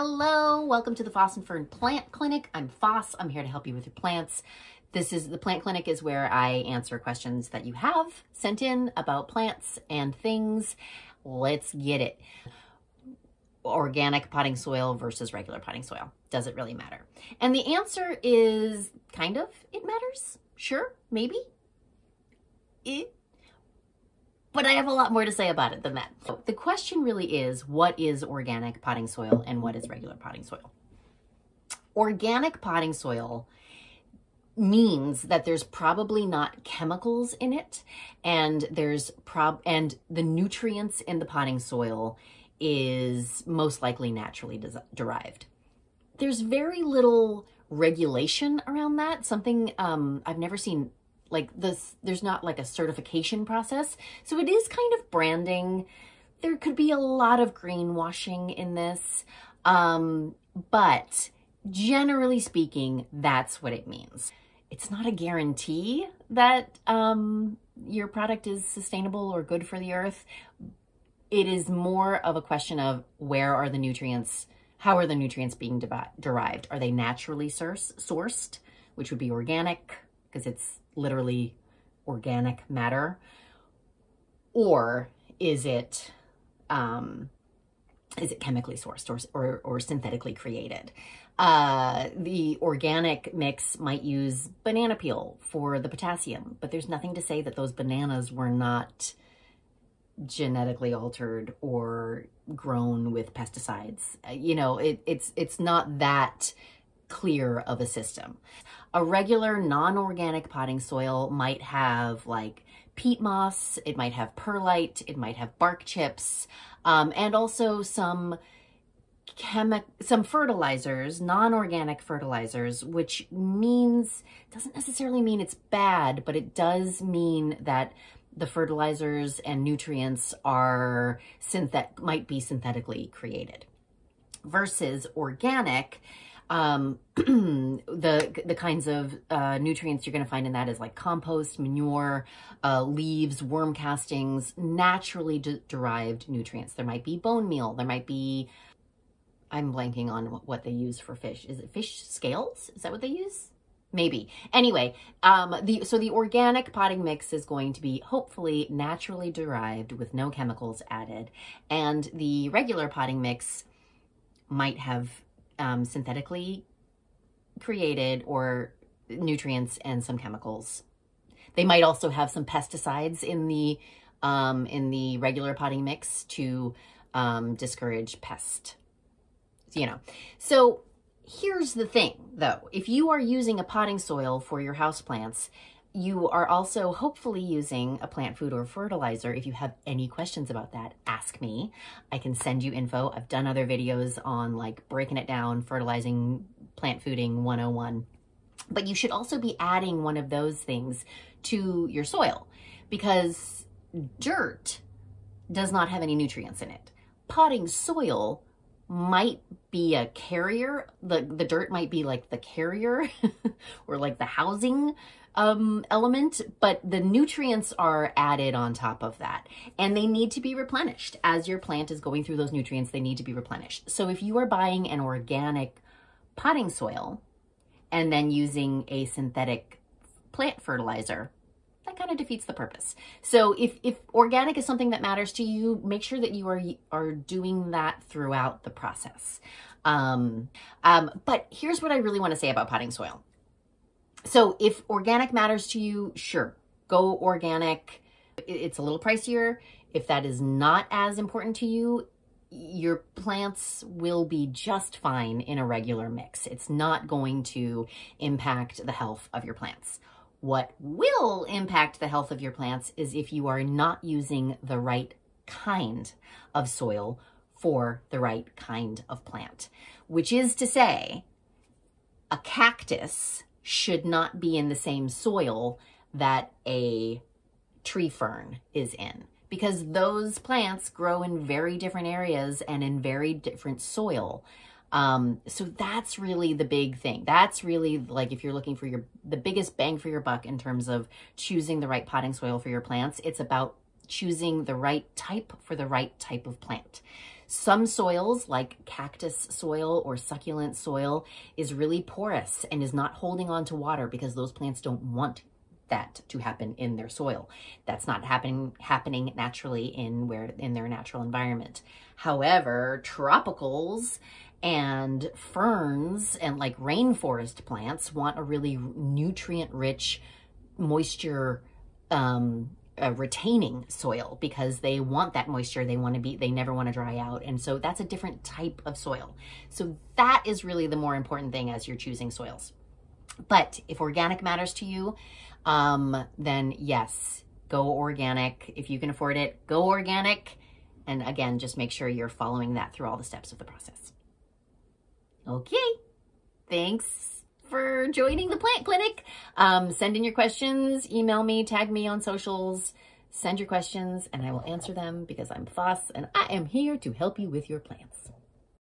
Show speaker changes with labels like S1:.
S1: Hello, welcome to the Foss and Fern Plant Clinic. I'm Foss. I'm here to help you with your plants. The Plant Clinic is where I answer questions that you have sent in about plants and things. Let's get it. Organic potting soil versus regular potting soil. Does it really matter? And the answer is kind of, it matters. Sure, maybe. But I have a lot more to say about it than that. So the question really is, what is organic potting soil and what is regular potting soil? Organic potting soil means that there's probably not chemicals in it, and and the nutrients in the potting soil is most likely naturally derived. There's very little regulation around that. Something I've never seen like this. There's not like a certification process. So it is kind of branding. There could be a lot of greenwashing in this. But generally speaking, that's what it means. It's not a guarantee that your product is sustainable or good for the earth. It is more of a question of where are the nutrients, how are the nutrients being derived? Are they naturally sourced, which would be organic, because it's literally organic matter, or is it chemically sourced or synthetically created? The organic mix might use banana peel for the potassium, but there's nothing to say that those bananas were not genetically altered or grown with pesticides. You know, it's not that clear of a system. A regular non-organic potting soil might have like peat moss, it might have perlite, it might have bark chips, and also some fertilizers, non-organic fertilizers, which doesn't necessarily mean it's bad, but it does mean that the fertilizers and nutrients might be synthetically created. Versus organic, the kinds of nutrients you're going to find in that is like compost, manure, leaves, worm castings, naturally derived nutrients. There might be bone meal. There might be, I'm blanking on what they use for fish. Is it fish scales? Is that what they use? Maybe. Anyway, so the organic potting mix is going to be hopefully naturally derived with no chemicals added. And the regular potting mix might have synthetically created or nutrients and some chemicals. They might also have some pesticides in the regular potting mix to discourage pest. You know, so here's the thing though. If you are using a potting soil for your houseplants, you are also hopefully using a plant food or fertilizer. If you have any questions about that, ask me. I can send you info. I've done other videos on like breaking it down, fertilizing, plant fooding 101. But you should also be adding one of those things to your soil because dirt does not have any nutrients in it. Potting soil might be a carrier. The dirt might be like the carrier or like the housing element, but the nutrients are added on top of that, and they need to be replenished. As your plant is going through those nutrients, they need to be replenished. So if you are buying an organic potting soil and then using a synthetic plant fertilizer, that kind of defeats the purpose. So if organic is something that matters to you, make sure that you are doing that throughout the process. But here's what I really want to say about potting soil. So if organic matters to you, sure, go organic. It's a little pricier. If that is not as important to you, your plants will be just fine in a regular mix. It's not going to impact the health of your plants. What will impact the health of your plants is if you are not using the right kind of soil for the right kind of plant, which is to say, a cactus should not be in the same soil that a tree fern is in, because those plants grow in very different areas and in very different soil. So that's really the big thing. That's really like if you're looking for the biggest bang for your buck in terms of choosing the right potting soil for your plants, it's about choosing the right type for the right type of plant. Some soils, like cactus soil or succulent soil, is really porous and is not holding on to water because those plants don't want that to happen in their soil. That's not happening naturally in their natural environment. However, tropicals and ferns and like rainforest plants want a really nutrient-rich, moisture retaining soil because they want that moisture. They never want to dry out. And so that's a different type of soil. So that is really the more important thing as you're choosing soils. But if organic matters to you, then yes, go organic. If you can afford it, go organic. And again, just make sure you're following that through all the steps of the process. Okay, thanks for joining the Plant Clinic. Send in your questions, email me, tag me on socials, send your questions, and I will answer them because I'm Foss and I am here to help you with your plants.